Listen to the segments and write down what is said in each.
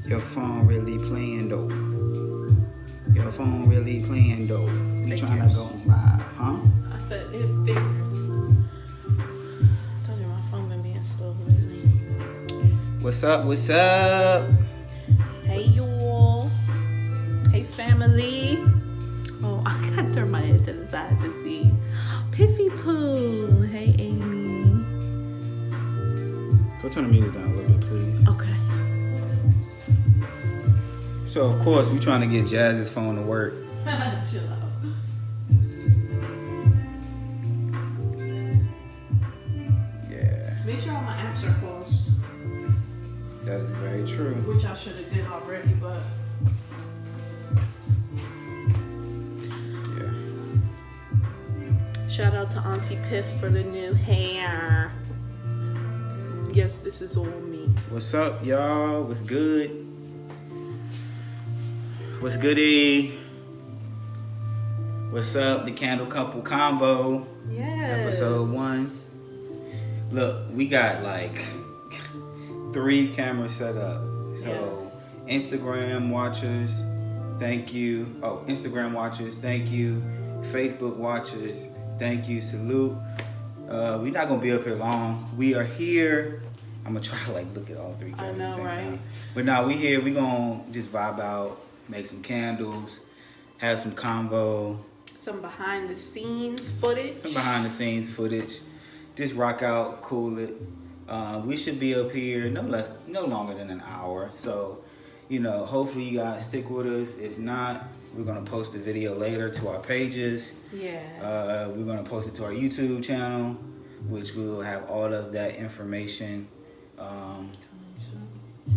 Your phone really playing though. Your phone really playing though. You trying to go live, huh? I said it figures. I told you my phone been being slow lately. What's up? What's up? Hey y'all. Hey family. Oh, I gotta turn my head to the side to see Piffy Poo. Hey Amy. Go turn the meter down a little bit, please. Okay. So of course we trying to get Jazz's phone to work. Chill out. Yeah. Make sure all my apps are closed. That is very true. Which I should have did already, but Yeah. shout out to Auntie Piff for the new hair. Yes, this is all me. What's up, y'all? What's good? What's goody? What's up? The Candle Couple Convo. Yes. Episode 1. Look, we got like 3 cameras set up. So Instagram watchers, thank you. Oh, Instagram watchers, thank you. Facebook watchers, thank you. Salute. We're not gonna be up here long. We are here. I'm gonna try to like look at all 3 cameras I know, at the same right? time. But now we here. We gonna just vibe out, make some candles, have some convo, Some behind the scenes footage. some behind the scenes footage. Just rock out, cool it. We should be up here no longer than an hour. So, hopefully you guys stick with us. If not, we're gonna post a video later to our pages. Yeah. We're gonna post it to our YouTube channel, which will have all of that information.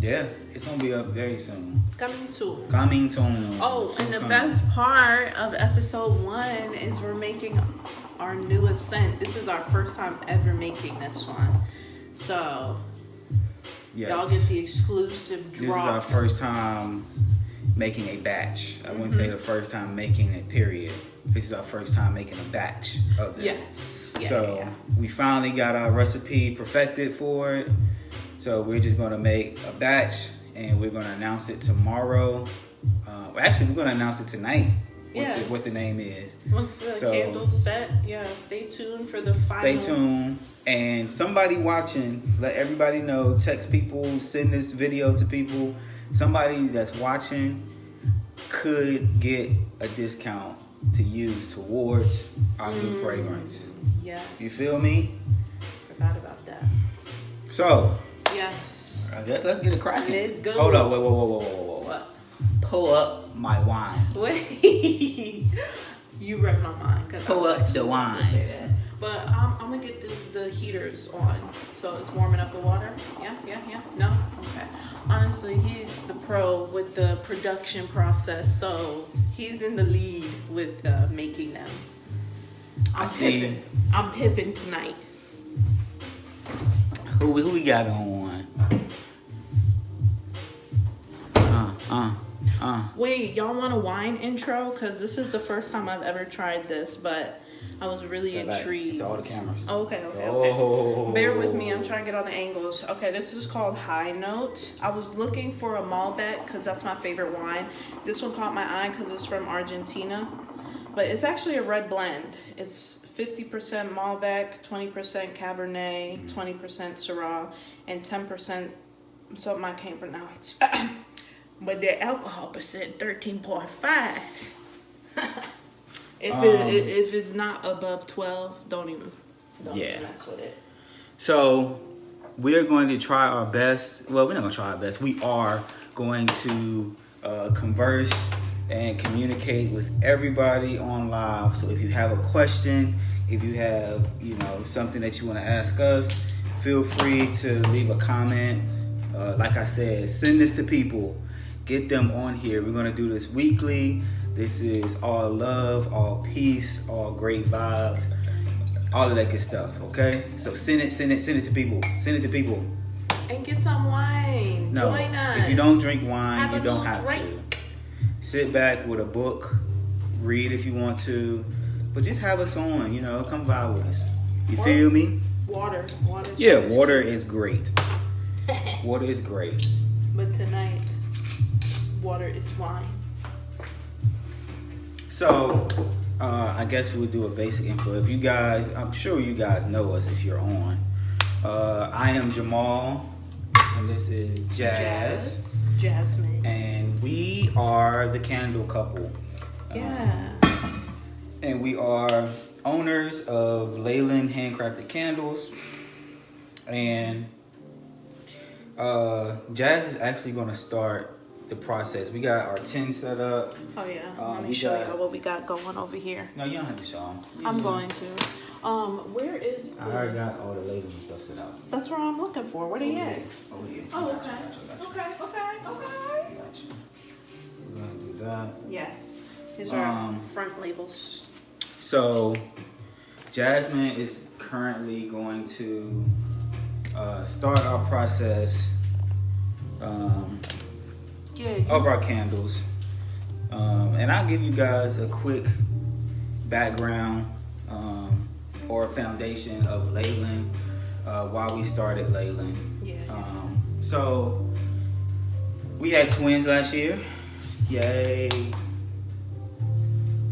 Yeah, it's gonna be up very soon. Coming soon. Coming soon. Oh, and the best part of episode 1 is we're making our new ascent. This is our first time ever making this one. So, Yes. y'all get the exclusive drop. This is our first time making a batch. I wouldn't say the first time making it, period. This is our first time making a batch of them. Yes. Yeah, So yeah. we finally got our recipe perfected for it. So we're just gonna make a batch and we're gonna announce it tomorrow. Actually, we're gonna announce it tonight. What the name is. Once the candle's set, stay tuned for the final. Stay tuned. And somebody watching, let everybody know, text people, send this video to people. Somebody that's watching could get a discount to use towards our new fragrance. Yes. You feel me? Forgot about that. So, Yes. I guess let's get it cracking. Let's go. Hold up, whoa. What? Pull up my wine. Wait. You read my mind. Pull up the wine. But I'm gonna get the heaters on, so it's warming up the water. Yeah. No, okay. Honestly, he's the pro with the production process, so he's in the lead with making them. I'm pipping tonight. Who we got on? Wait, y'all want a wine intro? Because this is the first time I've ever tried this, but I was really intrigued. It's all the cameras. Oh, okay. Oh. Bear with me. I'm trying to get all the angles. Okay, this is called High Note. I was looking for a Malbec because that's my favorite wine. This one caught my eye because it's from Argentina. But it's actually a red blend. It's 50% Malbec, 20% Cabernet, 20% Syrah, and 10% something I can't pronounce. But their alcohol percent 13.5. If it's not above 12, don't even mess with it. So we are going to try our best. Well, we're not going to try our best. We are going to converse and communicate with everybody on live. So if you have a question, if you have, something that you want to ask us, feel free to leave a comment. Like I said, send this to people. Get them on here. We're going to do this weekly. This is all love, all peace, all great vibes, all of that good stuff, okay? So send it to people. Send it to people. And get some wine. No, Join us. if you don't drink wine, you don't have drink. to. Sit back with a book, read if you want to, but just have us on, come vibe with us. You feel me? Water. Yeah, water is great. Water is great. But tonight, water is wine. So, I guess we'll do a basic intro. If you guys, I'm sure you guys know us if you're on. I am Jamal, and this is Jasmine. And we are the Candle Couple. Yeah. And we are owners of LayLenn handcrafted candles. And Jazz is actually going to start the process. We got our tin set up. Oh yeah. Let me show y'all what we got going over here. No, you don't have to show them. I'm going to. Where is? I already got all the labels and stuff set up. That's what I'm looking for. Where they at? Oh yeah. Oh, okay. Got you. Got you. We're gonna do that. Yeah. These are front labels. So, Jasmine is currently going to start our process of our candles. And I'll give you guys a quick background or foundation of LayLenn, why we started LayLenn. So, we had twins last year. Yay.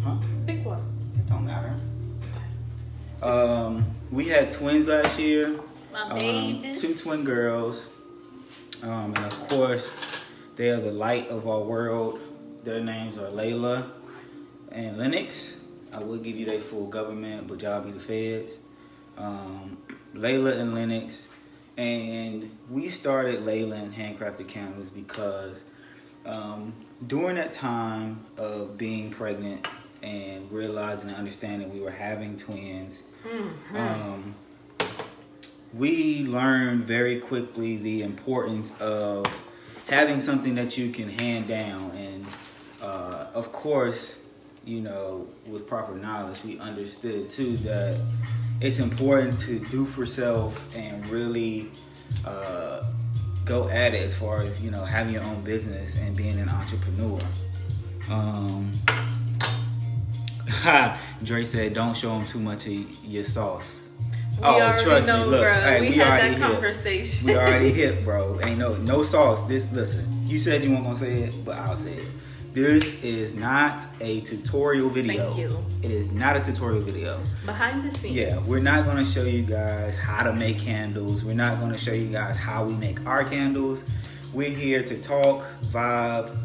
Huh? Pick one. It don't matter. We had twins last year. My babies. 2 twin girls. And of course, they are the light of our world. Their names are Layla and Lennox. I will give you their full government, but y'all be the feds. Layla and Lennox. And we started LayLenn handcrafted candles because during that time of being pregnant and realizing and understanding we were having twins, we learned very quickly the importance of having something that you can hand down. And of course, with proper knowledge, we understood too that it's important to do for self and really go at it as far as, having your own business and being an entrepreneur. Dre said, don't show them too much of your sauce. We already know, Look, bro. hey, we had that conversation. We already hit, bro. Ain't no sauce. Listen, you said you weren't gonna say it, but I'll say it. This is not a tutorial video. Thank you. It is not a tutorial video. Behind the scenes. Yeah, we're not gonna show you guys how to make candles. We're not gonna show you guys how we make our candles. We're here to talk, vibe.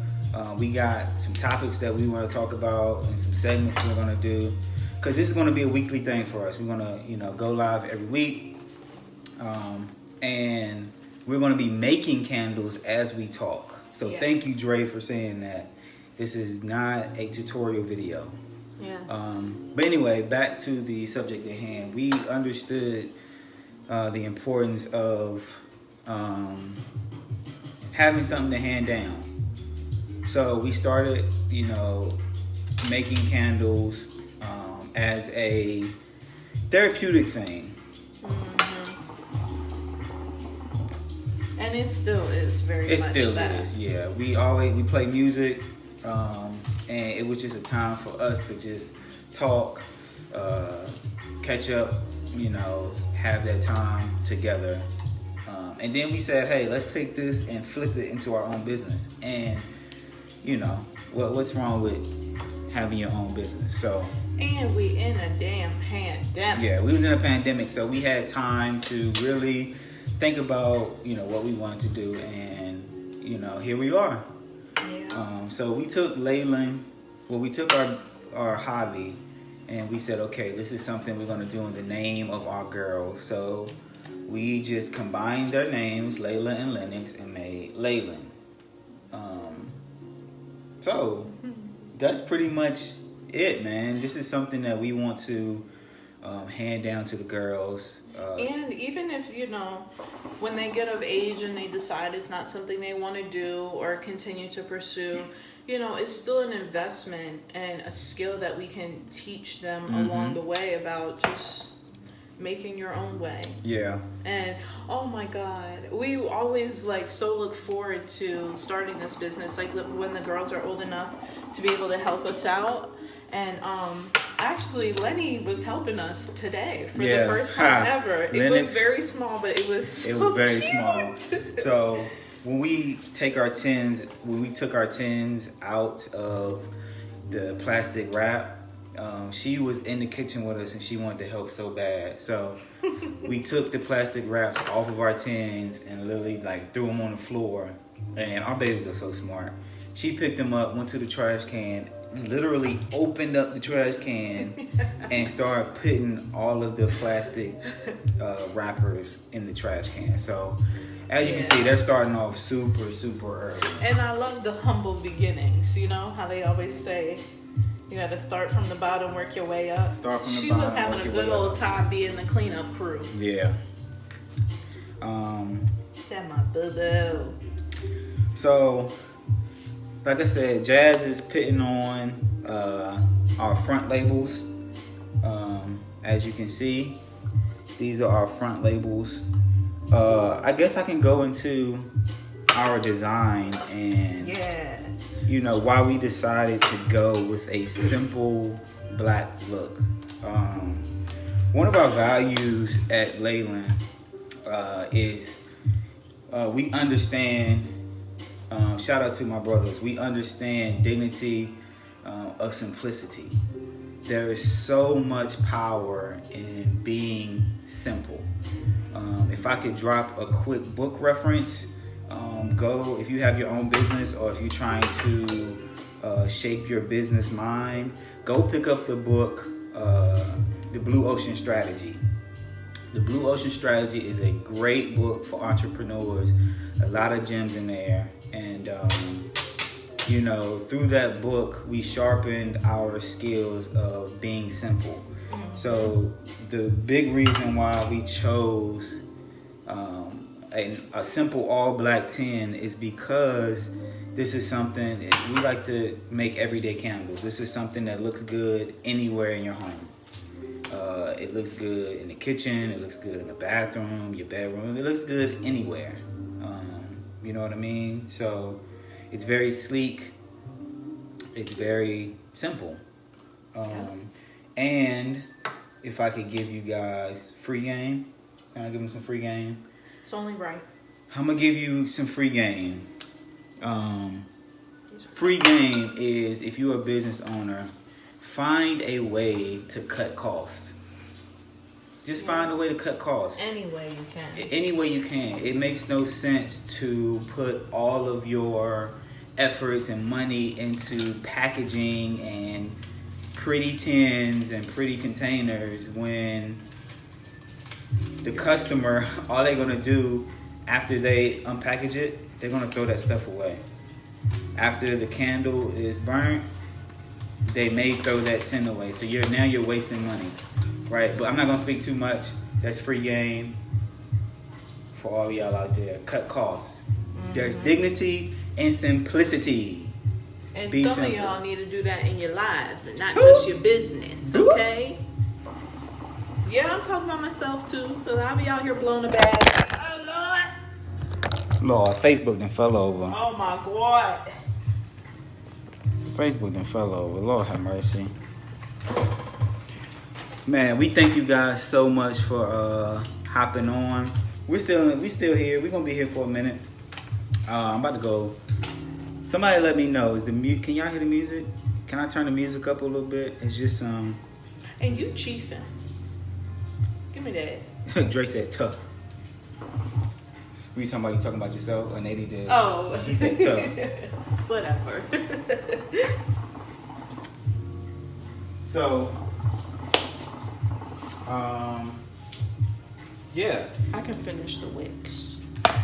We got some topics that we want to talk about and some segments we're gonna do. Because this is going to be a weekly thing for us. We're going to, go live every week. And we're going to be making candles as we talk. So Thank you, Dre, for saying that. This is not a tutorial video. Yeah. But anyway, back to the subject at hand. We understood the importance of having something to hand down. So we started, making candles as a therapeutic thing. And it still is very much It still that. is, yeah. We play music, and it was just a time for us to just talk, catch up, have that time together. And then we said, hey, let's take this and flip it into our own business. And, what's wrong with having your own business? So. And we in a damn pandemic. Yeah, we was in a pandemic, so we had time to really think about, what we wanted to do, and, here we are. Yeah. So we took LayLenn, we took our hobby, and we said, okay, this is something we're going to do in the name of our girls. So we just combined their names, Layla and Lennox, and made LayLenn. So that's pretty much it, man. This is something that we want to hand down to the girls. And even if, when they get of age and they decide it's not something they want to do or continue to pursue, it's still an investment and a skill that we can teach them along the way about just making your own way. Yeah. And oh my God, we always so look forward to starting this business, when the girls are old enough to be able to help us out. And actually, Lenny was helping us today for the first time ever. It was very small, but it was so very cute. small. So when we took our tins out of the plastic wrap, she was in the kitchen with us and she wanted to help so bad. So we took the plastic wraps off of our tins and literally threw them on the floor. And our babies are so smart. She picked them up, went to the trash can, literally opened up the trash can and started putting all of the plastic wrappers in the trash can. So as you can see, they're starting off super, super early. And I love the humble beginnings. How they always say, you got to start from the bottom, work your way up. Start from the she bottom. Was having a good old time being the cleanup crew. Yeah. That my boo-boo. So, like I said, Jazz is putting on our front labels. As you can see, these are our front labels. I guess I can go into our design and why we decided to go with a simple black look. One of our values at LayLenn is we understand, shout out to my brothers, we understand dignity of simplicity. There is so much power in being simple. If I could drop a quick book reference, go, if you have your own business or if you're trying to shape your business mind, go pick up the book, The Blue Ocean Strategy. The Blue Ocean Strategy is a great book for entrepreneurs. A lot of gems in there. And, through that book, we sharpened our skills of being simple. So the big reason why we chose a simple all black tin is because this is something, we like to make everyday candles. This is something that looks good anywhere in your home. It looks good in the kitchen, it looks good in the bathroom, your bedroom, it looks good anywhere. You know what I mean? So it's very sleek, it's very simple. And if I could give you guys free game, can I give them some free game? It's only right. I'm gonna give you some free game. Free game is, if you're a business owner, find a way to cut costs. Just find a way to cut costs. Any way you can. Any way you can. It makes no sense to put all of your efforts and money into packaging and pretty tins and pretty containers when the customer, all they're going to do after they unpackage it, they're going to throw that stuff away. After the candle is burnt, they may throw that tin away. So now you're wasting money, right? But I'm not going to speak too much. That's free game for all y'all out there. Cut costs. There's dignity and simplicity. And Be some simple. of y'all need to do that in your lives and not just your business, okay? Yeah, I'm talking about myself too, because I'll be out here blowing a bag. Oh, Lord, Facebook done fell over. Oh, my God. Facebook done fell over. Lord have mercy. Man, we thank you guys so much for hopping on. We're still here. We're gonna be here for a minute. I'm about to go. Somebody let me know. Can y'all hear the music? Can I turn the music up a little bit? It's just And you chiefing. Give me that. Dre said tough. You talking about yourself? Or Nady did. Oh. He said tough. Whatever. So, yeah. I can finish the wicks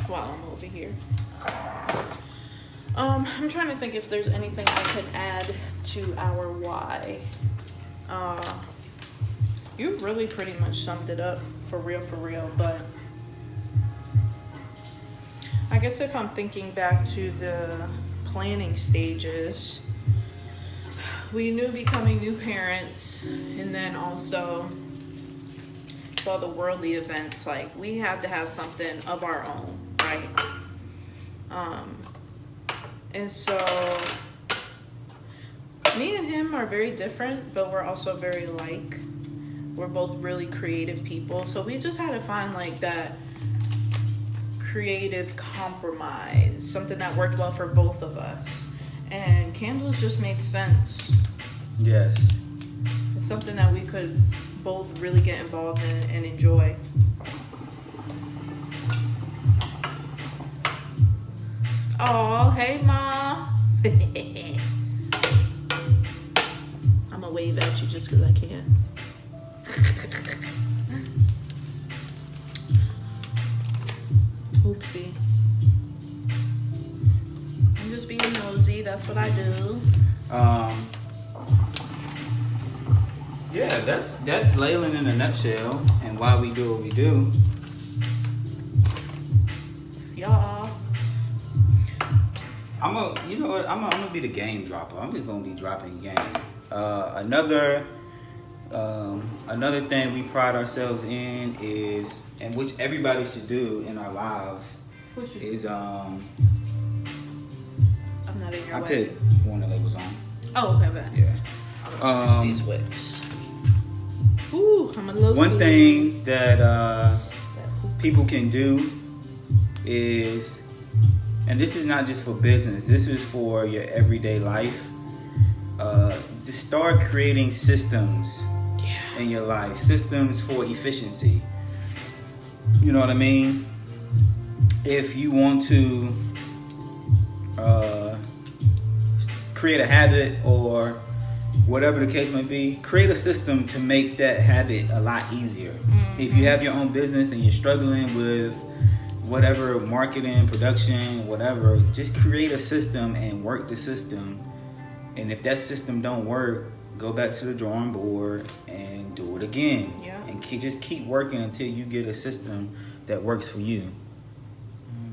while I'm over here. I'm trying to think if there's anything I could add to our why. You really pretty much summed it up for real, but I guess if I'm thinking back to the planning stages, we knew becoming new parents, and then also all the worldly events, like we had to have something of our own, right? And so me and him are very different, but we're also very alike. We're both really creative people, so we just had to find like that creative compromise, something that worked well for both of us. And candles just made sense. Yes. It's something that we could both really get involved in and enjoy. Oh, hey, Ma. I'm gonna wave at you just because I can. Oopsie. I'm just being nosy. That's what I do. Yeah, that's LayLenn in a nutshell, and why we do what we do. Y'all. I'm gonna be the game dropper. I'm just gonna be dropping game. Another thing we pride ourselves in is, and which everybody should do in our lives, is I'm not in your I way. put one of the labels on. Oh, okay, bad. Yeah. These wicks. Ooh, I'm a little. One thing that people can do is, and this is not just for business, this is for your everyday life. Just start creating systems in your life, systems for efficiency. You know what I mean? If you want to create a habit or whatever the case may be, create a system to make that habit a lot easier. Mm-hmm. If you have your own business and you're struggling with whatever, marketing, production, whatever, just create a system and work the system. And if that system don't work, go back to the drawing board and do it again. Yeah. And just keep working until you get a system that works for you.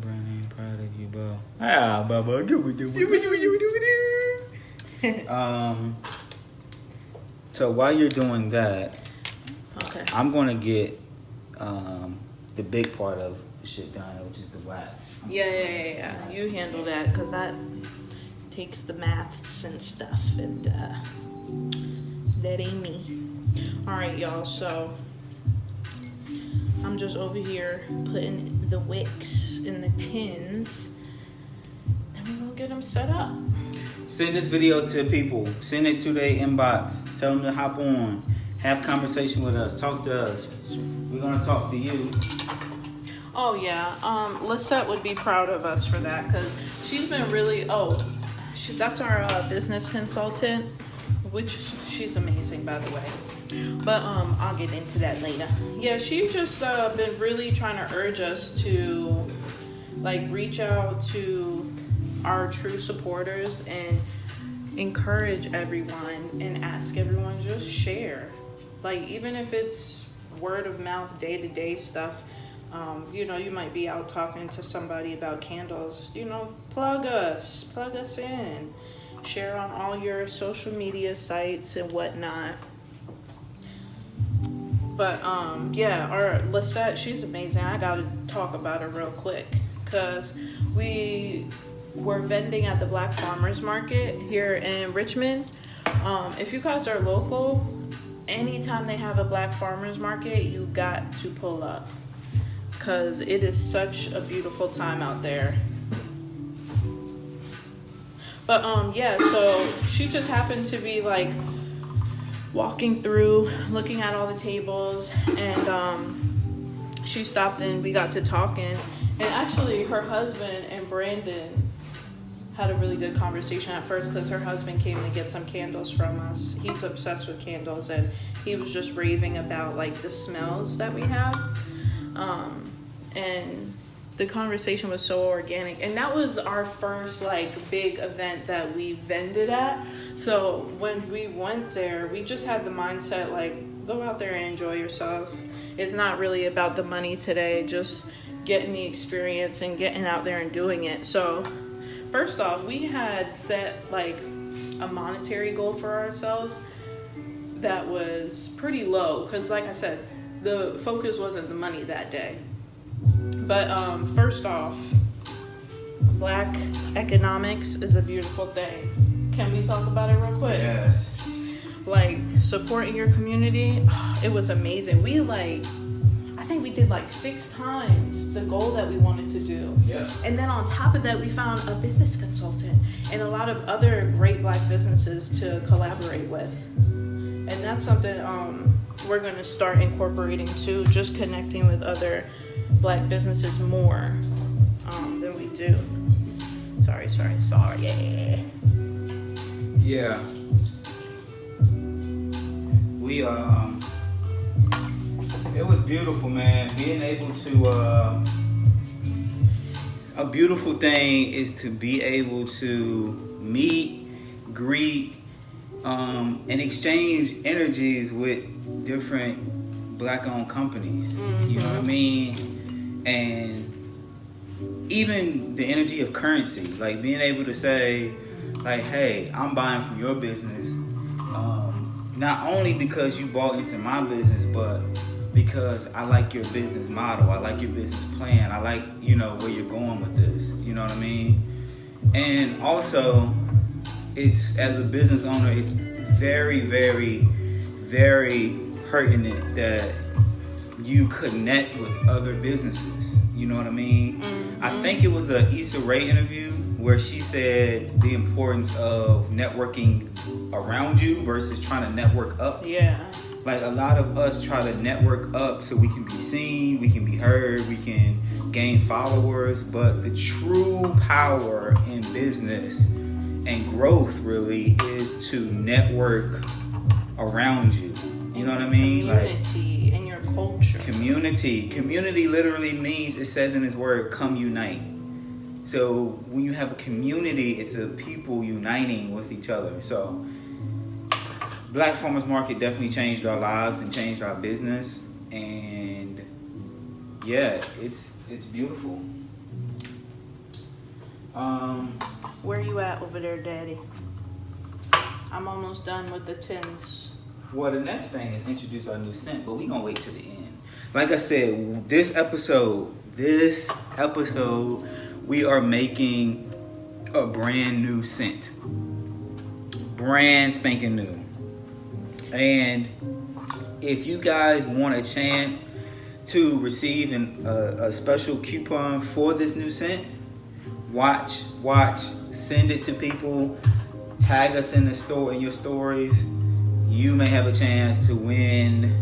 I'm proud of you, bro. Ah, Bubba, do it. So while you're doing that, okay, I'm gonna get the big part of the shit done, which is the wax. Yeah. You handle that, because that takes the maths and stuff, and that ain't me. All right, y'all. So I'm just over here putting the wicks in the tins, and we're gonna get them set up. Send this video to people. Send it to their inbox. Tell them to hop on. Have conversation with us. Talk to us. We're gonna talk to you. Oh yeah, Lisette would be proud of us for that, because she's been really. That's our business consultant, which she's amazing, by the way. But I'll get into that later. Yeah, she's just been really trying to urge us to like reach out to our true supporters and encourage everyone and ask everyone just share. Like, even if it's word of mouth, day-to-day stuff. You might be out talking to somebody about candles. Plug us in. Share on all your social media sites and whatnot. But our Lisette, she's amazing. I gotta talk about her real quick, because we were vending at the Black Farmers Market here in Richmond. If you guys are local, anytime they have a Black Farmers Market, you got to pull up, because it is such a beautiful time out there. But so she just happened to be like walking through, looking at all the tables, and she stopped and we got to talking. And actually her husband and Brandon had a really good conversation at first, because her husband came to get some candles from us. He's obsessed with candles, and he was just raving about like the smells that we have. And the conversation was so organic, and that was our first like big event that we vended at. So when we went there, we just had the mindset like, go out there and enjoy yourself. It's not really about the money today, just getting the experience and getting out there and doing it. So first off, we had set like a monetary goal for ourselves that was pretty low, because like I said, the focus wasn't the money that day. But first off, Black economics is a beautiful thing. Can we talk about it real quick? Yes. Like, supporting your community, it was amazing. I think we did like 6 times the goal that we wanted to do. Yeah. And then on top of that, we found a business consultant and a lot of other great Black businesses to collaborate with. And that's something we're going to start incorporating too, just connecting with other Black businesses more than we do. Sorry. Yeah. We it was beautiful, man. Being able to a beautiful thing is to be able to meet, greet, and exchange energies with different Black-owned companies. Mm-hmm. You know what I mean? And even the energy of currency, like being able to say, like, hey, I'm buying from your business, not only because you bought into my business, but because I like your business model, I like your business plan, I like, where you're going with this, you know what I mean? And also, it's, as a business owner, it's very, very, very pertinent that you connect with other businesses, you know what I mean? Mm-hmm. I think it was a Issa Rae interview where she said the importance of networking around you versus trying to network up. Yeah. Like, a lot of us try to network up so we can be seen, we can be heard, we can gain followers, but the true power in business and growth really is to network around you. You know what I mean? Community, like, and your culture. Community literally means, it says in His word, come unite. So when you have a community, it's a people uniting with each other. So Black Farmers Market definitely changed our lives and changed our business. And yeah, it's beautiful. Where you at over there, Daddy? I'm almost done with the tins. Well, the next thing is introduce our new scent, but we're going to wait till the end. Like I said, this episode, we are making a brand new scent. Brand spanking new. And if you guys want a chance to receive a special coupon for this new scent, watch, send it to people, tag us in your stories. You may have a chance to win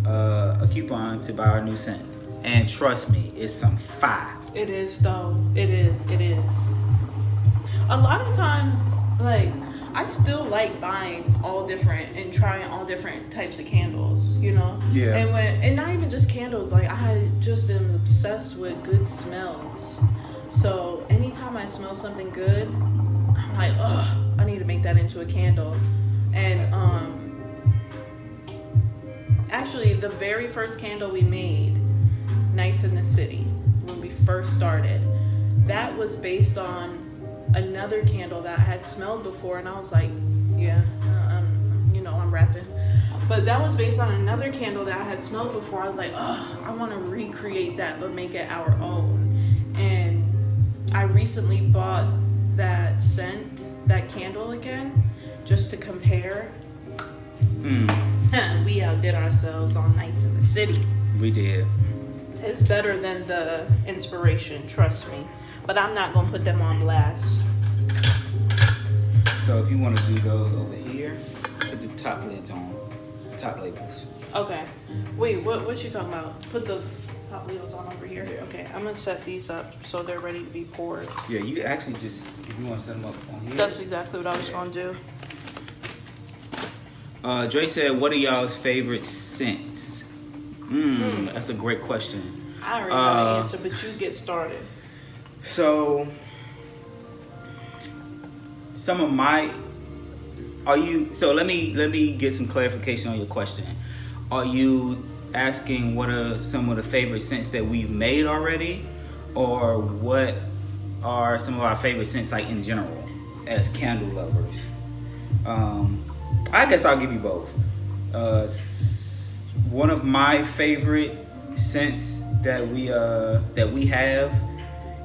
a coupon to buy our new scent. And trust me, it's some fire. It is, though. It is. A lot of times, like, I still like buying all different and trying all different types of candles, Yeah. And not even just candles. Like, I just am obsessed with good smells. So anytime I smell something good, I'm like, I need to make that into a candle. And actually, the very first candle we made, Nights in the City, when we first started, that was based on another candle that I had smelled before, and I was like, I'm rapping. But that was based on another candle that I had smelled before. I was like, I want to recreate that, but make it our own. And I recently bought that scent, that candle again, just to compare. We outdid ourselves on Nights in the City. We did. It's better than the Inspiration, trust me. But I'm not going to put them on blast. So if you want to do those over here, put the top lids on. Top labels. Okay. Wait, what you talking about? Put the top labels on over here? Okay, I'm going to set these up so they're ready to be poured. Yeah, you actually just, if you want to set them up on here. That's exactly what I was going to do. Dre said, what are y'all's favorite scents? That's a great question. I already know the answer, but you get started. So, some of my, so let me get some clarification on your question. Are you asking what are some of the favorite scents that we've made already, or what are some of our favorite scents like in general as candle lovers? I guess I'll give you both. One of my favorite scents that we have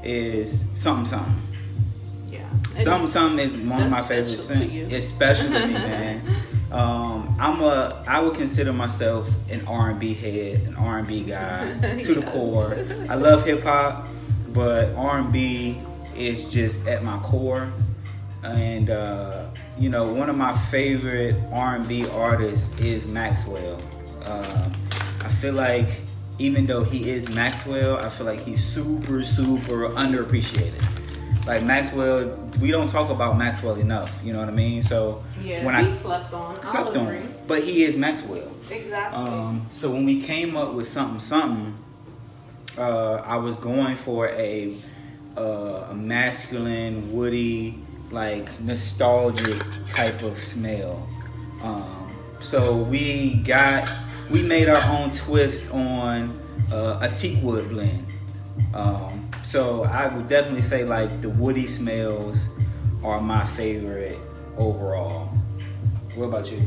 is something. Yeah. Something is one of my favorite scents. It's special to me, man. I would consider myself an R&B head, an R&B guy to the core. I love hip hop, but R&B is just at my core. And one of my favorite R&B artists is Maxwell. I feel like even though he is Maxwell, I feel like he's super, super underappreciated. Like Maxwell, we don't talk about Maxwell enough. You know what I mean? So when he slept on, but he is Maxwell. Exactly. So when we came up with something, I was going for a masculine, woody, like nostalgic type of smell. So we made our own twist on a teak wood blend. So I would definitely say like the woody smells are my favorite overall. What about you?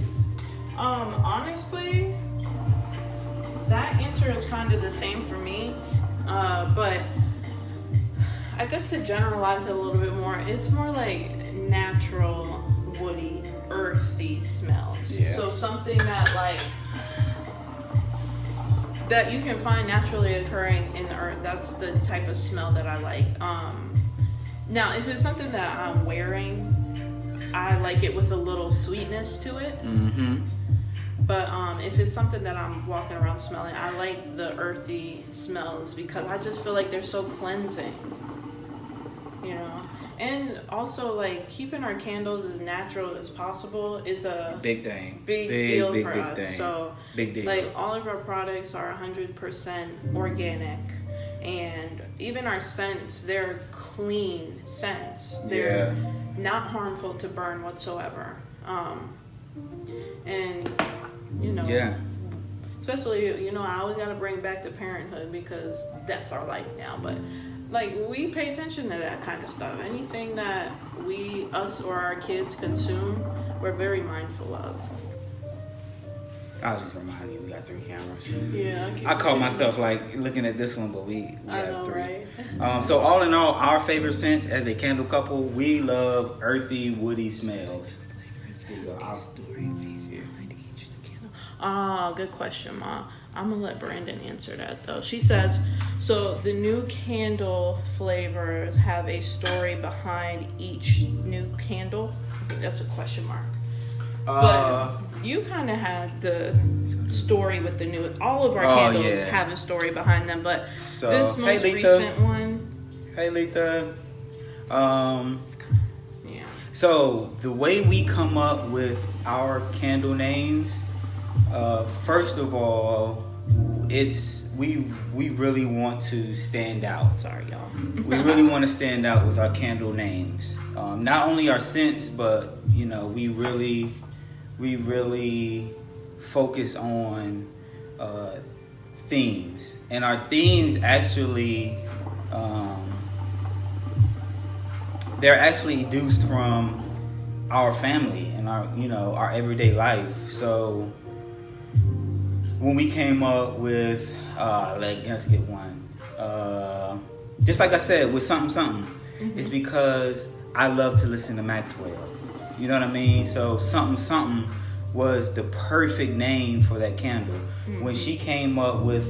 Honestly, that answer is kind of the same for me. But I guess to generalize it a little bit more, it's more like natural, woody, earthy smells. Yeah. So something that you can find naturally occurring in the earth. That's the type of smell that I like. Now, if it's something that I'm wearing, I like it with a little sweetness to it. Mm-hmm. But if it's something that I'm walking around smelling, I like the earthy smells because I just feel like they're so cleansing. And also, like, keeping our candles as natural as possible is a big thing. Big deal for us. Thing. So, big deal. Like, all of our products are 100% organic. And even our scents, they're clean scents. They're not harmful to burn whatsoever. Especially, I always got to bring back to parenthood because that's our life now. But like, we pay attention to that kind of stuff. Anything that us or our kids consume, we're very mindful of. I'll just remind you, we got 3 cameras. Yeah. I caught myself like looking at this one, but we have know, 3. Right? So all in all, our favorite scents as a candle couple, we love earthy, woody smells. Good question, Ma. I'm gonna let Brandon answer that though. She says, so the new candle flavors have a story behind each new candle. I think that's a question mark. But you kind of have the story with the new. All of our candles have a story behind them, but this most recent one. Hey, Letha. Yeah. So the way we come up with our candle names, first of all, we really want to stand out. Sorry, y'all. We really want to stand out with our candle names. Not only our scents, but we really focus on themes, and our themes actually they're actually deduced from our family and our everyday life. So when we came up with let's get one, just like I said, with something, it's because I love to listen to Maxwell. You know what I mean? So something was the perfect name for that candle. When she came up with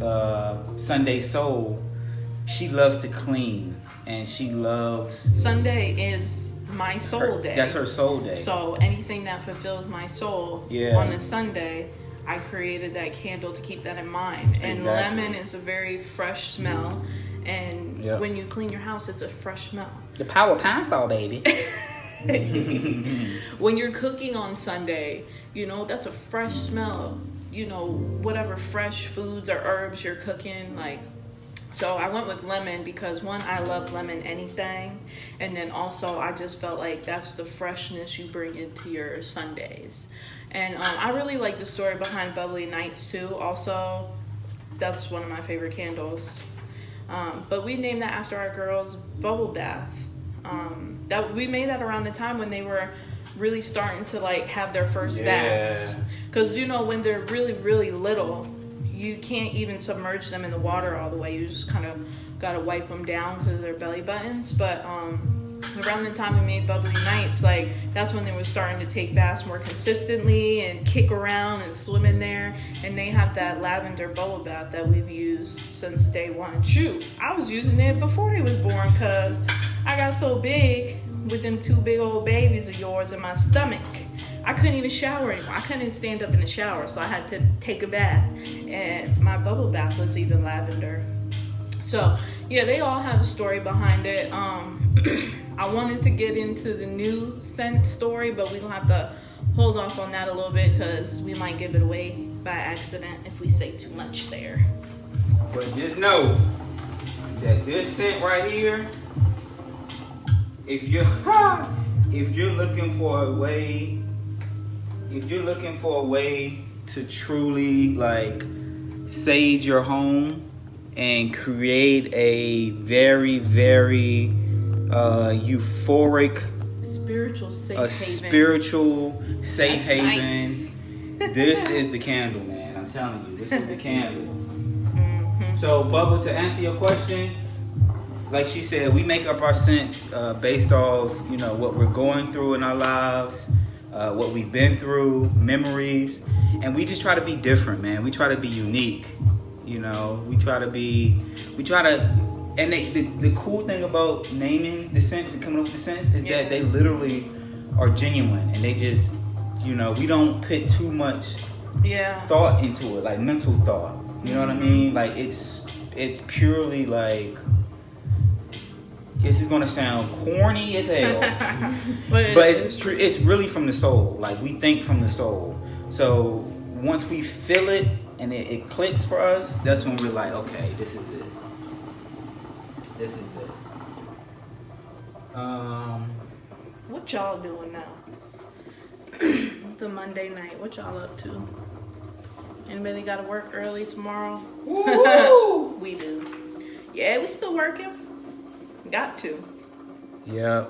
Sunday Soul, she loves to clean, and she loves... Sunday is my soul day. That's her soul day. So anything that fulfills my soul on a Sunday, I created that candle to keep that in mind. And lemon is a very fresh smell. And when you clean your house, it's a fresh smell. The power pine baby. When you're cooking on Sunday, that's a fresh smell. Whatever fresh foods or herbs you're cooking, like So I went with lemon because one, I love lemon anything, and then also I just felt like that's the freshness you bring into your Sundays. And I really like the story behind Bubbly Nights too. Also, that's one of my favorite candles. But we named that after our girls' bubble bath. That we made that around the time when they were really starting to like have their first baths. Because you know when they're really, really little, you can't even submerge them in the water all the way. You just kind of gotta wipe them down because they're belly buttons. But around the time we made Bubbly Nights, like that's when they were starting to take baths more consistently and kick around and swim in there. And they have that lavender bubble bath that we've used since day one. Shoot, I was using it before they was born because I got so big with them two big old babies of yours in my stomach. I couldn't even shower anymore. I couldn't stand up in the shower, so I had to take a bath. And my bubble bath was even lavender. So, yeah, they all have a story behind it. I wanted to get into the new scent story, but we're going to have to hold off on that a little bit because we might give it away by accident if we say too much there. But just know that this scent right here, if you're looking for a way to truly like sage your home and create a very, very euphoric spiritual safe haven. Nice. This is the candle, man. I'm telling you, this is the candle. Mm-hmm. So, Bubba, to answer your question, like she said, we make up our scents based off, you know, what we're going through in our lives, what we've been through, memories, and we just try to be different, man. We try to be unique, you know. And the cool thing about naming the scents and coming up with the scents is that they literally are genuine, and they just, you know, we don't put too much thought into it, like mental thought. You know what I mean? Like it's purely like. This is gonna sound corny as hell, but it's really from the soul. Like we think from the soul. So once we feel it and it clicks for us, that's when we're like, okay, this is it. This is it. What y'all doing now? It's a Monday night. What y'all up to? Anybody got to work early tomorrow? Woo! We do. Yeah, we still working. Got to. Yeah.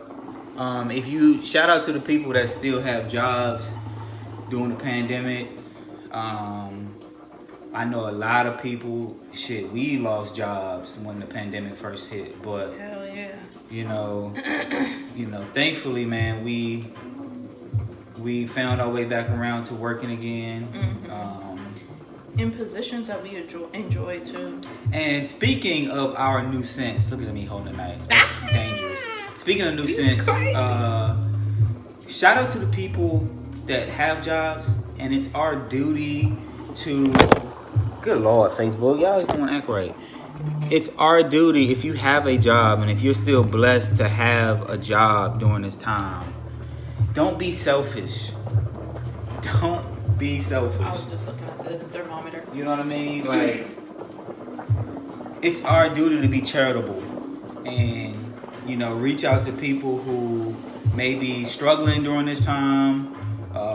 If you shout out to the people that still have jobs during the pandemic. I know a lot of people. We lost jobs when the pandemic first hit, but hell yeah. You know, thankfully, man, we found our way back around to working again. Mm-hmm. In positions that we enjoy too. And speaking of our new scents, look at me holding a knife. That's dangerous. Speaking of new scents, shout out to the people that have jobs, and it's our duty to. Good Lord, Facebook, y'all always want to act right. It's our duty, if you have a job and if you're still blessed to have a job during this time, don't be selfish. Don't be selfish. I was just looking at the thermometer. You know what I mean? Like, it's our duty to be charitable and, you know, reach out to people who may be struggling during this time.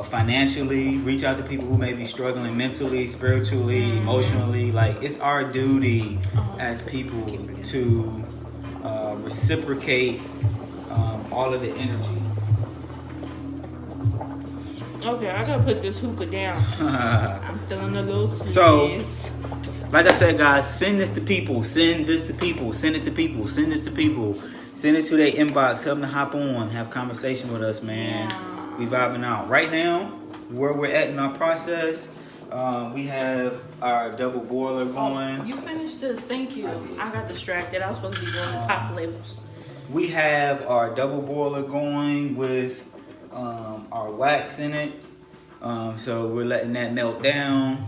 Financially, reach out to people who may be struggling mentally, spiritually, emotionally. Like, it's our duty as people to reciprocate all of the energy. Okay, I gotta put this hookah down. I'm feeling a little sleepy. So, like I said, guys, send this to people. Send this to people. Send it to people. Send this to people. Send it to their inbox. Tell them to hop on, have conversation with us, man. Yeah. We vibing out. Right now, where we're at in our process, we have our double boiler going. Oh, you finished this. Thank you. I got distracted. I was supposed to be doing the top labels. We have our double boiler going with our wax in it. So we're letting that melt down.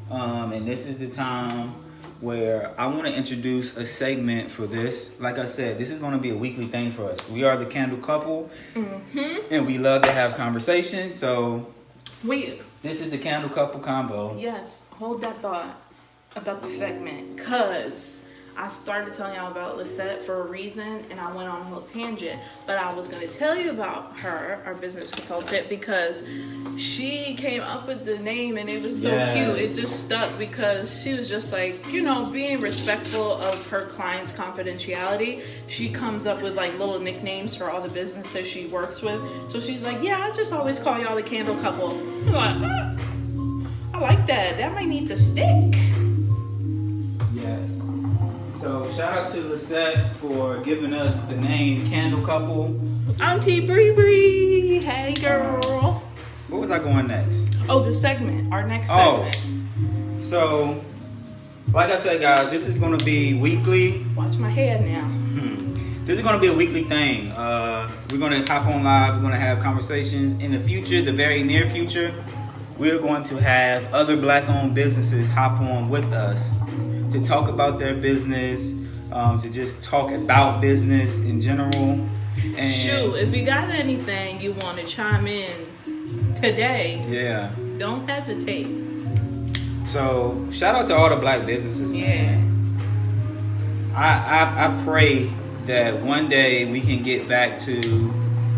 And this is the time where I want to introduce a segment for this. Like I said, this is going to be a weekly thing for us. We are the Candle Couple, and we love to have conversations. So this is the Candle Couple Convo. Yes, hold that thought about the segment, because I started telling y'all about Lisette for a reason, and I went on a little tangent. But I was going to tell you about her, our business consultant, because she came up with the name, and it was so cute. It just stuck because she was just like, you know, being respectful of her clients' confidentiality. She comes up with like little nicknames for all the businesses she works with. So she's like, yeah, I just always call y'all the Candle Couple. I'm like, I like that. That might need to stick. Yes. So shout out to Lisette for giving us the name Candle Couple. Auntie Bree Bree. Hey, girl. What was I going next? Oh, the segment. Our next segment. So, like I said, guys, this is going to be weekly. Watch my head now. This is going to be a weekly thing. We're going to hop on live. We're going to have conversations. In the future, the very near future, we're going to have other black-owned businesses hop on with us to talk about their business, to just talk about business in general. And shoot, if you got anything you want to chime in today, don't hesitate. So, shout out to all the black businesses, man. I pray that one day we can get back to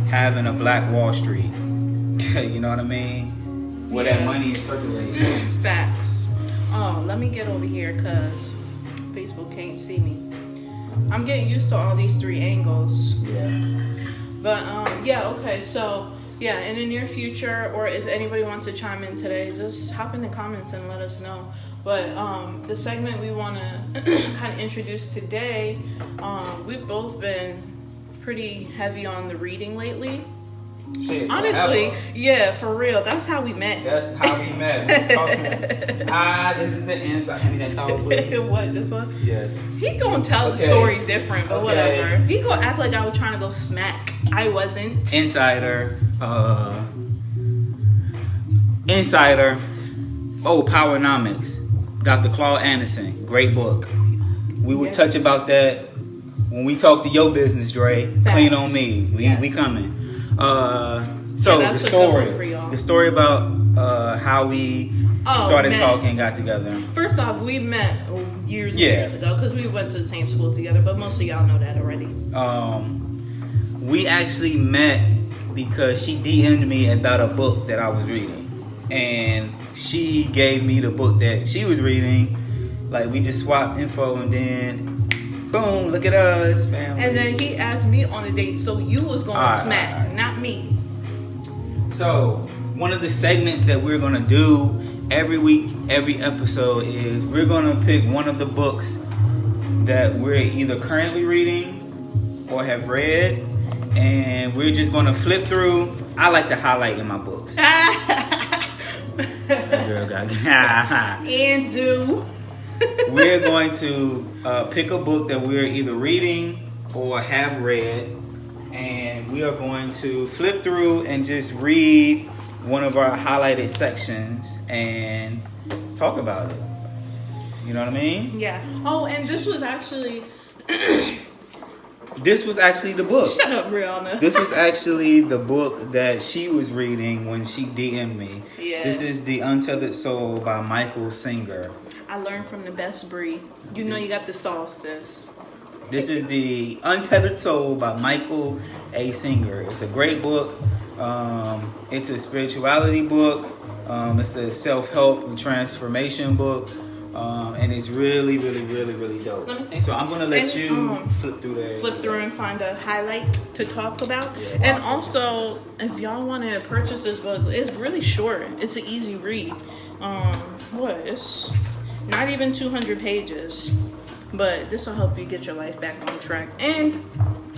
having a Black Wall Street. You know what I mean? Where that money is circulating. Facts. Oh, let me get over here because Facebook can't see me. I'm getting used to all these 3 angles. But okay, so in the near future, or if anybody wants to chime in today, just hop in the comments and let us know. But the segment we want to kind of introduce today, we've both been pretty heavy on the reading lately. Shit, honestly, for real. That's how we met. That's how we met. This is the inside. Hand me that towel, please. What, this one? Yes. He gonna tell the story different, but whatever. He gonna act like I was trying to go smack. I wasn't. Insider. Oh, Powernomics. Dr. Claude Anderson. Great book. We will touch about that when we talk to your business, Dre. Facts. Clean on me. We coming. So the story about how we started talking, got together. First off, we met years and years ago because we went to the same school together, but most of y'all know that already. We actually met because she DM'd me about a book that I was reading, and she gave me the book that she was reading. Like, we just swapped info, and then boom, look at us, family. And then he asked me on a date, so you was going to smack, not me. So, one of the segments that we're going to do every week, every episode, is we're going to pick one of the books that we're either currently reading or have read, and we're just going to flip through. I like to highlight in my books. And do. We're going to pick a book that we're either reading or have read, and we are going to flip through and just read one of our highlighted sections and talk about it. You know what I mean? Yeah. Oh, and this was actually... This was actually the book. Shut up, Rihanna. This was actually the book that she was reading when she DM'd me. Yeah. This is The Untethered Soul by Michael Singer. I learned from the best breed. You know you got the sauce, sis. This is The Untethered Soul by Michael A. Singer. It's a great book. It's a spirituality book. It's a self-help and transformation book. And it's really, really, really, really dope. Let me see. So I'm going to let you flip through there. Flip through and find a highlight to talk about. Yeah, and also, if y'all want to purchase this book, it's really short. It's an easy read. It's not even 200 pages. But this will help you get your life back on track. And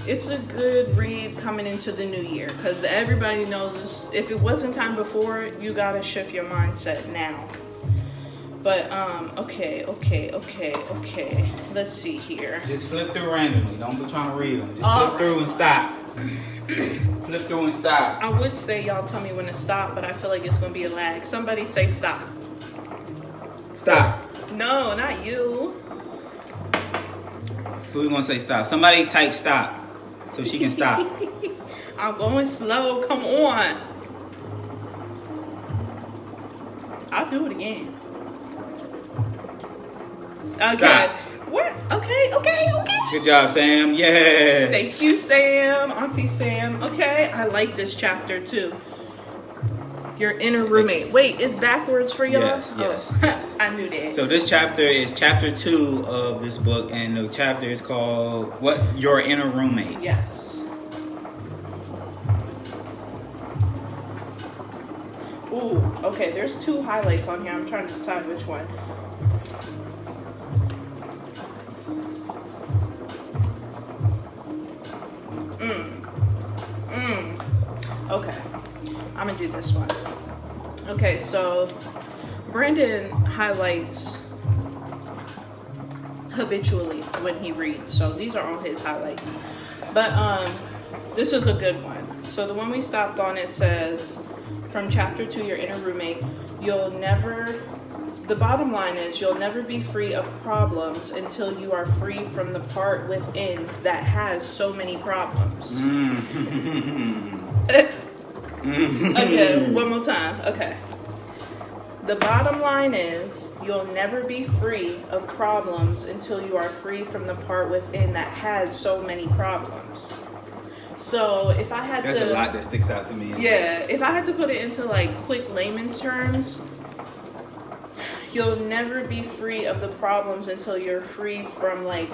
it's a good read coming into the new year. Because everybody knows if it wasn't time before, you got to shift your mindset now. But, okay. Let's see here. Just flip through randomly. Don't be trying to read them. Just flip through and stop. Flip through and stop. I would say y'all tell me when to stop, but I feel like it's going to be a lag. Somebody say stop. Stop. No, not you. Who's going to say stop? Somebody type stop so she can stop. I'm going slow. Come on. I'll do it again. Okay. Stop. What? Okay. Good job, Sam. Yeah. Thank you, Sam. Auntie Sam. Okay, I like this chapter too. Your inner roommate. Wait, it's backwards for y'all? Yes. I knew that. So this chapter is chapter 2 of this book, and the chapter is called "What Your Inner Roommate." Yes. Ooh, okay, there's 2 highlights on here. I'm trying to decide which one. Okay, I'm gonna do this one. Okay, so Brandon highlights habitually when he reads, so these are all his highlights. But this is a good one. So the one we stopped on, it says, from chapter 2, your inner roommate, the bottom line is you'll never be free of problems until you are free from the part within that has so many problems. Okay, one more time. Okay. The bottom line is you'll never be free of problems until you are free from the part within that has so many problems. So if I had There's a lot that sticks out to me. Yeah, if I had to put it into like quick layman's terms, you'll never be free of the problems until you're free from like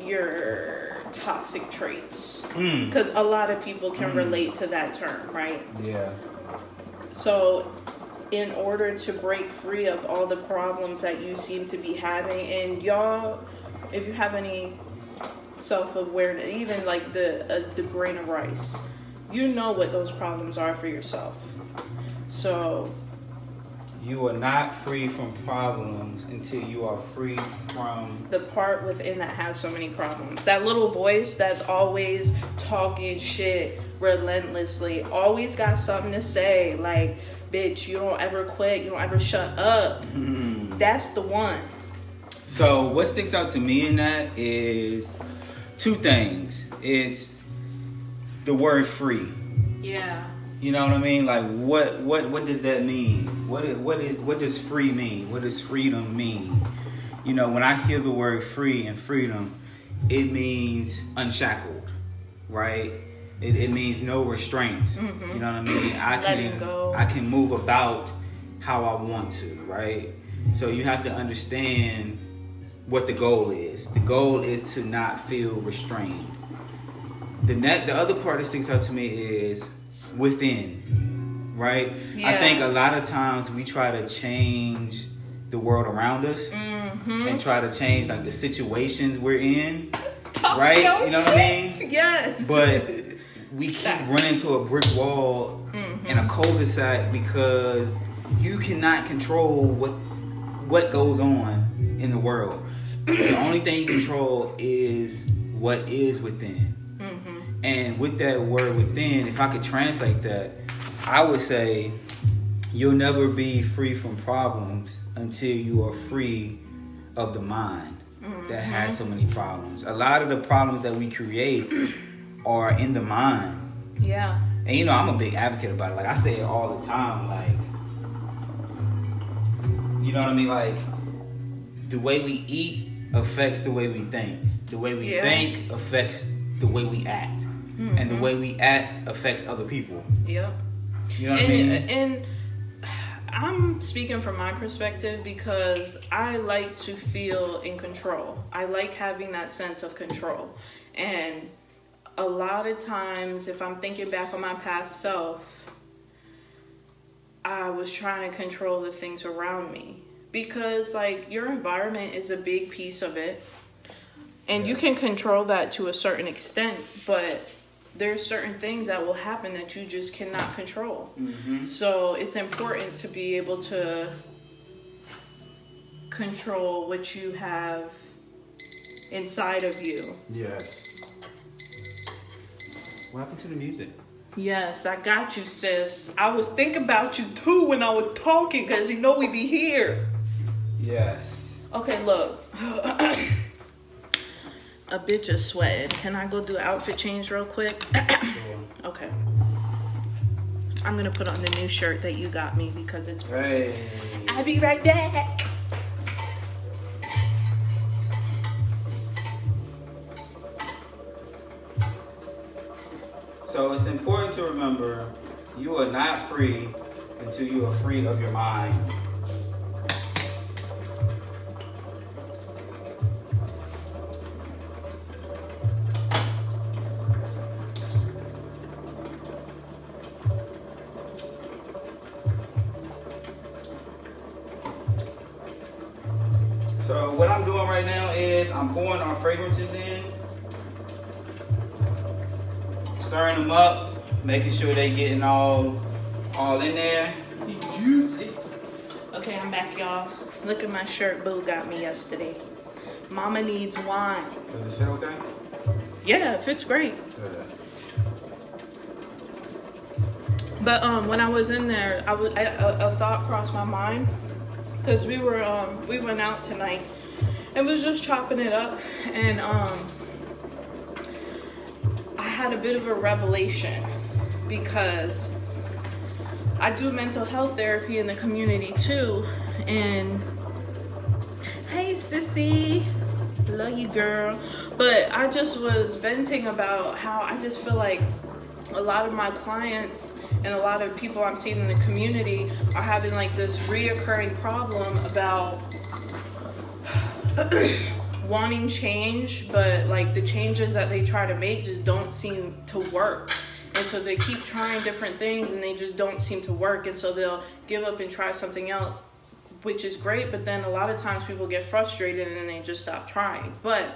your toxic traits. Because a lot of people can relate to that term, right? Yeah. So in order to break free of all the problems that you seem to be having, and y'all, if you have any self-awareness, even like the grain of rice, you know what those problems are for yourself. So you are not free from problems until you are free from the part within that has so many problems. That little voice that's always talking shit relentlessly, always got something to say, like, bitch, you don't ever quit, you don't ever shut up. That's the one. So what sticks out to me in that is 2 things. It's the word free. Yeah. You know what I mean? Like what does that mean? What does free mean? What does freedom mean? You know, when I hear the word free and freedom, it means unshackled, right? It means no restraints. You know what I mean? I can move about how I want to, right? So you have to understand what the goal is. The goal is to not feel restrained. The other part that sticks out to me is within, right? Yeah. I think a lot of times we try to change the world around us and try to change like the situations we're in, right? You know what I mean? Yes. But we keep running into a brick wall in a cul-de-sac because you cannot control what goes on in the world. The only thing you control is what is within. And with that word within, if I could translate that, I would say you'll never be free from problems until you are free of the mind that has so many problems. A lot of the problems that we create are in the mind. Yeah. And you know, I'm a big advocate about it. Like I say it all the time, like, you know what I mean? Like, the way we eat affects the way we think. The way we think affects the way we act. And the way we act affects other people. Yep. You know what I mean? And I'm speaking from my perspective because I like to feel in control. I like having that sense of control. And a lot of times, if I'm thinking back on my past self, I was trying to control the things around me. Because, like, your environment is a big piece of it. And you can control that to a certain extent, but there's certain things that will happen that you just cannot control. So it's important to be able to control what you have inside of you. Yes. What happened to the music? Yes, I got you, sis. I was thinking about you too when I was talking because you know we be here. Yes. Okay, look. A bitch is sweating. Can I go do an outfit change real quick? Okay. I'm gonna put on the new shirt that you got me because it's Hey. I'll be right back. remember, you are not free until you are free of your mind. So what I'm doing right now is I'm pouring our fragrances in, stirring them up, making sure they getting all in there. Juicy. Okay, I'm back, y'all. Look at my shirt Boo got me yesterday. Mama needs wine. Does it feel okay? Yeah, it fits great. Good. But when I was in there, a thought crossed my mind because we went out tonight and was just chopping it up, and I had a bit of a revelation because I do mental health therapy in the community too. And hey, sissy, love you, girl. But I just was venting about how I just feel like a lot of my clients and a lot of people I'm seeing in the community are having like this reoccurring problem about wanting change, but like the changes that they try to make just don't seem to work. And so they keep trying different things and they just don't seem to work. And so they'll give up and try something else, which is great. But then a lot of times people get frustrated and then they just stop trying. But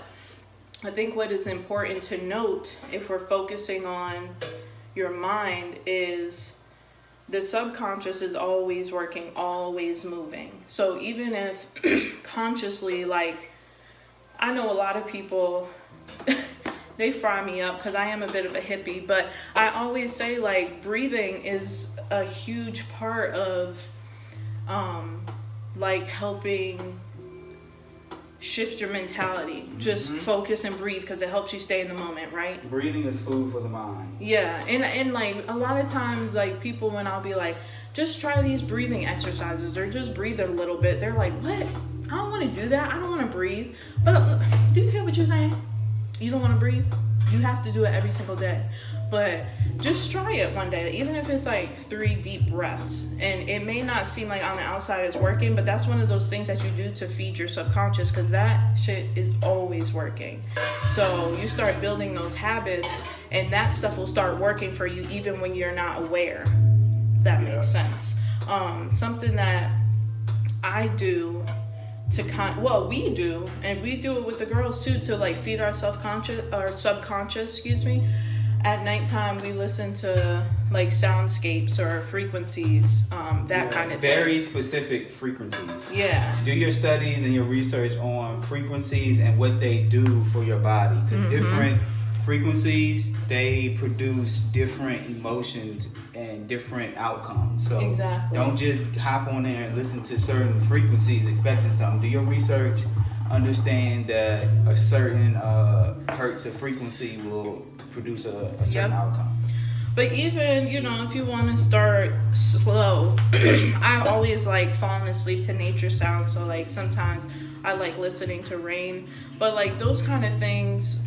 I think what is important to note if we're focusing on your mind is the subconscious is always working, always moving. So even if consciously, like, I know a lot of people, they fry me up because I am a bit of a hippie, but I always say like breathing is a huge part of like helping shift your mentality. Just focus and breathe because it helps you stay in the moment, right? Breathing is food for the mind. Yeah, and like a lot of times, like people, when I'll be like, just try these breathing exercises or just breathe a little bit, they're like, what? I don't want to do that. I don't want to breathe. But do you hear what you're saying? You don't want to breathe? You have to do it every single day. But just try it one day, even if it's like 3 deep breaths. And it may not seem like on the outside it's working, but that's one of those things that you do to feed your subconscious, because that shit is always working. So you start building those habits and that stuff will start working for you even when you're not aware. That makes sense. Something that I do to we do, and we do it with the girls too, to like feed our subconscious, At nighttime, we listen to like soundscapes or frequencies, that kind of thing. Very specific frequencies. Yeah. Do your studies and your research on frequencies and what they do for your body. Because different frequencies, they produce different emotions and different outcomes. So don't just hop on there and listen to certain frequencies expecting something. Do your research. Understand that a certain hertz of frequency will produce a certain outcome. But even, if you want to start slow, I always like falling asleep to nature sounds. So like sometimes I like listening to rain, but like those kind of things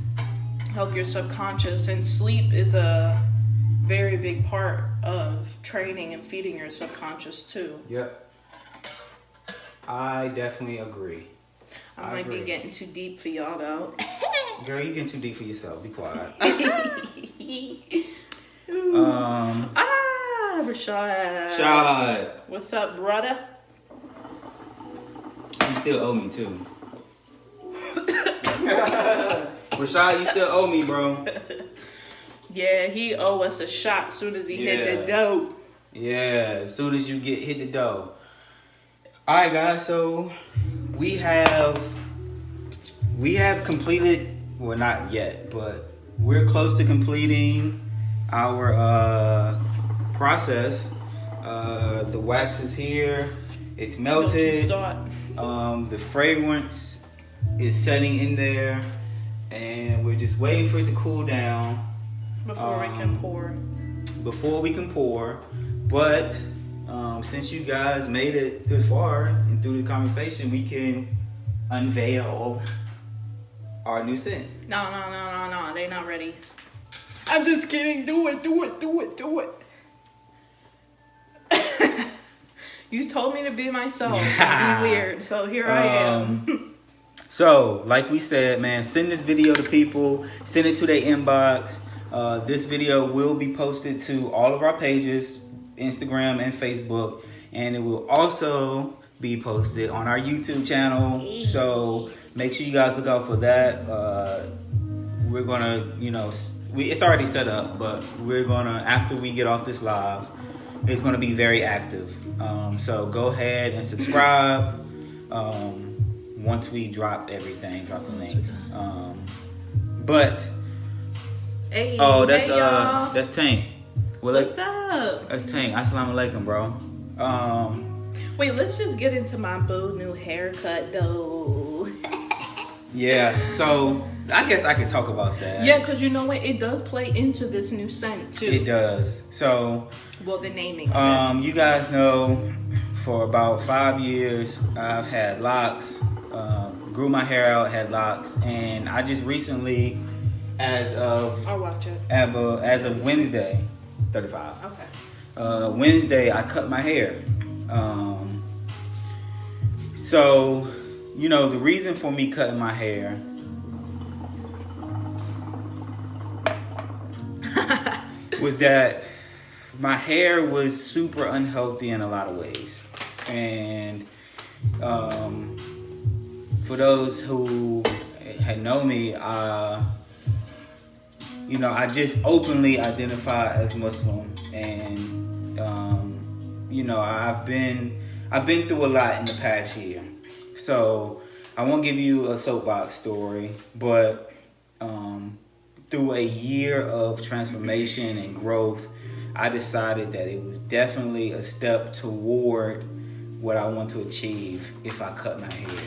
help your subconscious, and sleep is a very big part of training and feeding your subconscious too. Yep. I definitely agree. I might be getting too deep for y'all though. Girl, you getting too deep for yourself. Be quiet. Rashad. What's up, brother? You still owe me too. Rashad, you still owe me, bro. Yeah, he owe us a shot as soon as he hit the dough. Yeah, as soon as you hit the dough. All right, guys. So we have completed, well, not yet, but we're close to completing our process. The wax is here. It's melted. The fragrance is setting in there, and we're just waiting for it to cool down before we can pour. But since you guys made it this far and through the conversation, we can unveil our new scent. No, they not ready. I'm just kidding. Do it. You told me to be myself and be weird, so here I am. So, like we said, man, send this video to people. Send it to their inbox. This video will be posted to all of our pages, Instagram and Facebook. And it will also be posted on our YouTube channel. So, make sure you guys look out for that. We're going to, it's already set up, but we're going to, after we get off this live, it's going to be very active. So go ahead and subscribe. Once we drop everything, drop the link. Hey, that's Tank. Well, what's up? That's Tank. Assalamu alaikum, bro. Wait, let's just get into my boo new haircut though. Yeah, so I guess I could talk about that. Yeah, because you know what? It does play into this new scent too. It does. So, well, the naming of it. You guys know for about 5 years I've had locks, grew my hair out, had locks, and I just recently, as of Wednesday, 35. Okay. Wednesday I cut my hair. So, the reason for me cutting my hair was that my hair was super unhealthy in a lot of ways. And for those who had known me, I just openly identify as Muslim. And, I've been through a lot in the past year. So I won't give you a soapbox story, but through a year of transformation and growth, I decided that it was definitely a step toward what I want to achieve if I cut my hair.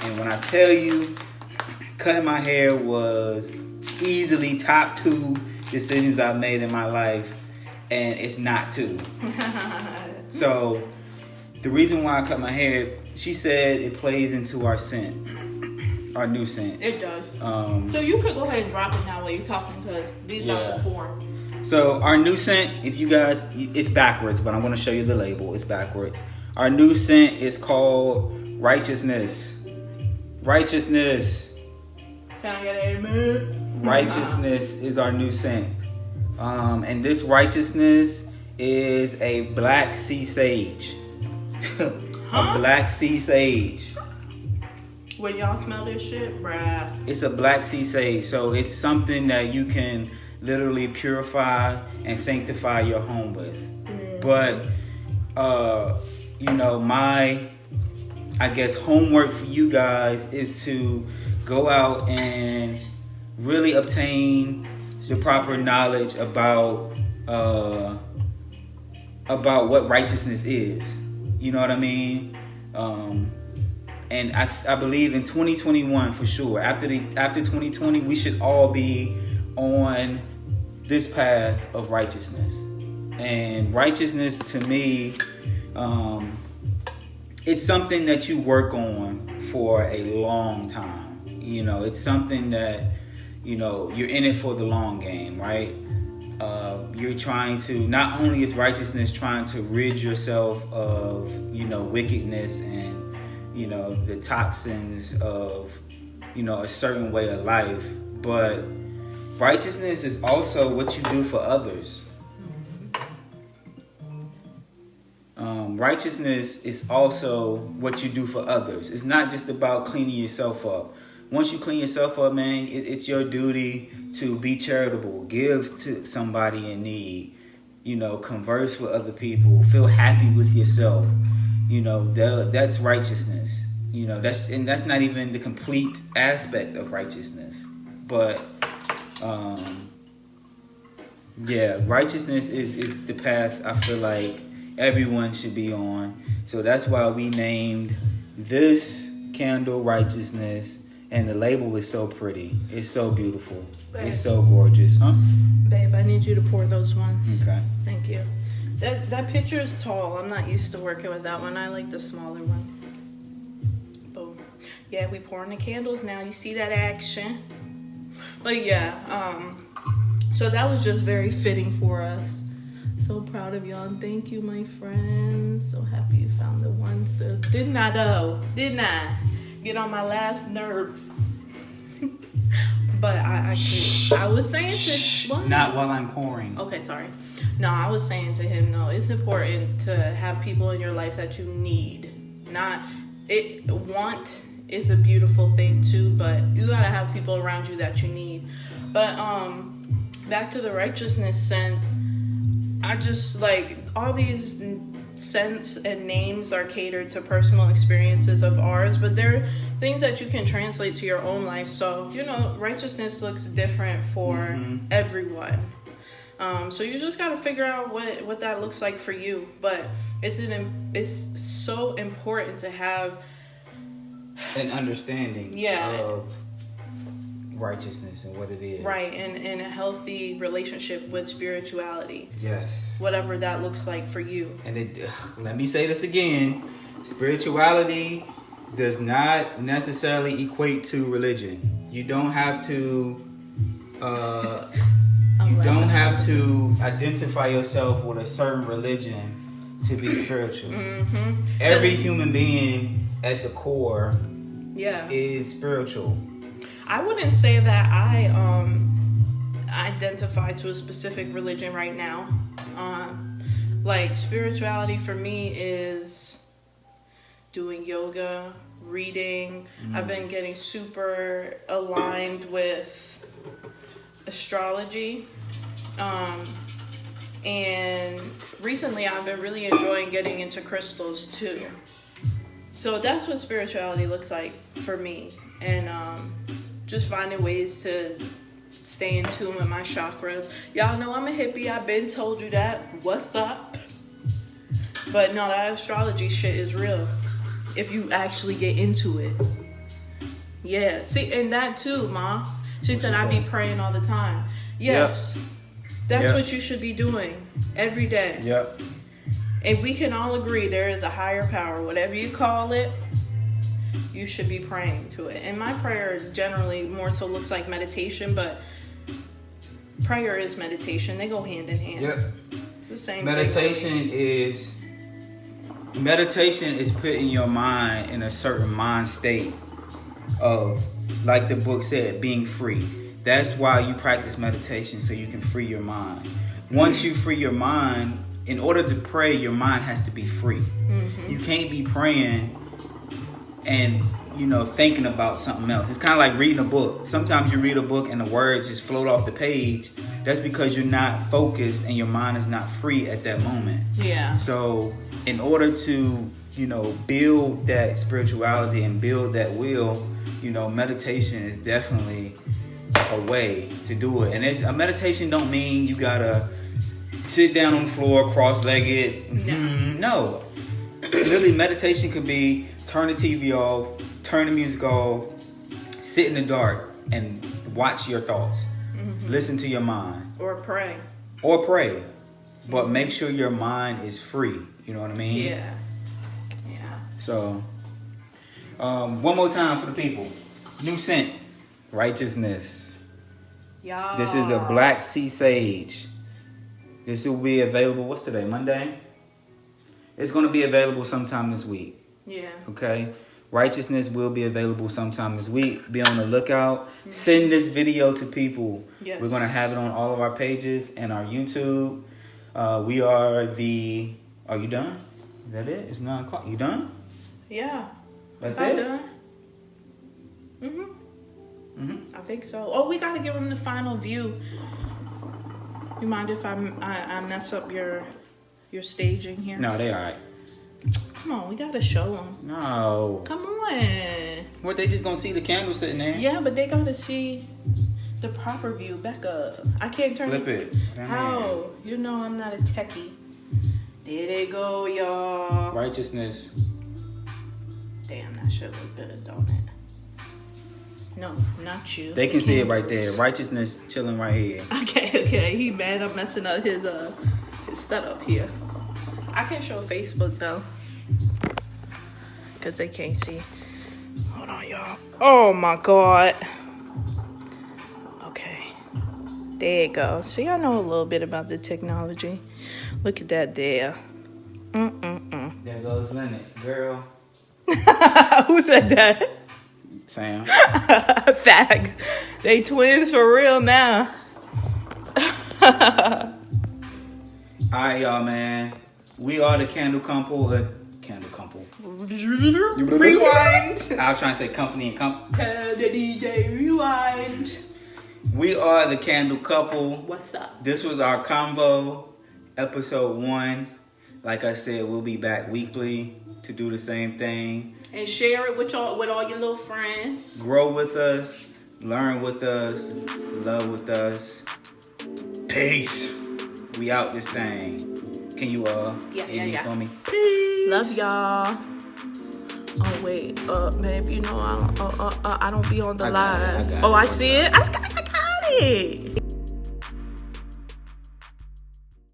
And when I tell you, cutting my hair was easily top 2 decisions I've made in my life, and it's not 2. So the reason why I cut my hair, she said it plays into our scent, our new scent. It does. So you could go ahead and drop it now while you're talking, because these are the 4. So our new scent, if you guys, it's backwards, but I'm going to show you the label. It's backwards. Our new scent is called Righteousness. Righteousness. Can I get an amen? Righteousness is our new scent. And this Righteousness is a black sea sage. A black sea sage. When y'all smell this shit, bruh. It's a black sea sage. So it's something that you can literally purify and sanctify your home with. But, my, I guess, homework for you guys is to go out and really obtain the proper knowledge about what righteousness is. You know what I mean? And I believe in 2021 for sure. After 2020, we should all be on this path of righteousness. And righteousness to me, it's something that you work on for a long time. It's something that, you're in it for the long game, right? You're trying to, not only is righteousness trying to rid yourself of, wickedness and, the toxins of, a certain way of life, but righteousness is also what you do for others. Righteousness is also what you do for others. It's not just about cleaning yourself up. Once you clean yourself up, man, it's your duty to be charitable, give to somebody in need, converse with other people, feel happy with yourself. That's righteousness. That's not even the complete aspect of righteousness. But righteousness is the path I feel like everyone should be on. So that's why we named this candle Righteousness. And the label is so pretty. It's so beautiful. Babe. It's so gorgeous. Huh? Babe, I need you to pour those ones. Okay. Thank you. That picture is tall. I'm not used to working with that one. I like the smaller one. Boom. Yeah, we pouring the candles now. You see that action? But yeah, So that was just very fitting for us. So proud of y'all. And thank you, my friends. So happy you found the one. So didn't I though? Didn't I? Get on my last nerve. But I was saying to what? Not while I'm pouring. Okay, sorry. No, I was saying to him, no, it's important to have people in your life that you need. Want is a beautiful thing too, but you gotta have people around you that you need. But back to the righteousness scent, I just like all these scents and names are catered to personal experiences of ours, but they're things that you can translate to your own life. So, righteousness looks different for everyone. So you just got to figure out what that looks like for you. But it's so important to have an understanding of righteousness and what it is. Right, and a healthy relationship with spirituality. Yes. Whatever that looks like for you. And let me say this again. Spirituality does not necessarily equate to religion. You don't have to identify yourself with a certain religion to be spiritual. Every human being at the core is spiritual. I wouldn't say that I identify to a specific religion right now. Like spirituality for me is doing yoga, reading. I've been getting super aligned with astrology. And recently I've been really enjoying getting into crystals too. So that's what spirituality looks like for me. And just finding ways to stay in tune with my chakras. Y'all know I'm a hippie. I've been told you that. What's up? But no, that astrology shit is real. If you actually get into it. Yeah. See, and that too, Ma. She said I be praying all the time. Yes. Yep. That's what you should be doing every day. Yep. And we can all agree there is a higher power. Whatever you call it, you should be praying to it. And my prayer generally more so looks like meditation, but prayer is meditation. They go hand in hand. Yep. It's the same Meditation is putting your mind in a certain mind state of, like the book said, being free. That's why you practice meditation, so you can free your mind. Once you free your mind, in order to pray, your mind has to be free. You can't be praying and thinking about something else. It's kind of like reading a book. Sometimes you read a book and the words just float off the page. That's because you're not focused and your mind is not free at that moment. Yeah. So in order to build that spirituality and build that will, meditation is definitely a way to do it. And a meditation don't mean you gotta sit down on the floor cross-legged. No. Really, meditation could be turn the TV off, turn the music off, sit in the dark and watch your thoughts. Listen to your mind. Or pray. But make sure your mind is free. You know what I mean? Yeah. So, one more time for the people. New scent. Righteousness. Y'all. This is a black sea sage. This will be available, what's today, Monday? It's going to be available sometime this week. Yeah. Okay? Righteousness will be available sometime this week. Be on the lookout. Send this video to people. Yes. We're going to have it on all of our pages and our YouTube. We are Are you done? Is that it? It's 9 o'clock. You done? Yeah. That's I'm it? done. I think so. Oh, we got to give them the final view. You mind if I mess up your staging here? No, they all right. Come on, we got to show them. No. Come on. What, they just going to see the candle sitting there? Yeah, but they got to see the proper view. Back up. I can't turn Flip it. How? You know I'm not a techie. There they go, y'all. Righteousness. Damn, that shit look good, don't it? No, not you. They can see it right there. Righteousness chilling right here. Okay. He mad I'm messing up his setup here. I can show Facebook though, cause they can't see. Hold on, y'all. Oh my God. Okay. There you go. See, I know a little bit about the technology. Look at that there. There goes Lennox, girl. Who said that? Sam. Facts. They twins for real now. Alright, y'all, man. We are the Candle Couple. Candle Couple. Rewind. I was trying to say company and company. Tell the DJ rewind. We are the Candle Couple. What's up? This was our convo, episode 1. Like I said, we'll be back weekly to do the same thing. And share it with all your little friends. Grow with us, learn with us, love with us. Peace. We out this thing. Can you yeah. for me? Peace. Love y'all. Oh wait, babe, you know I don't be on the live. I got it. Oh, I see it. I got it.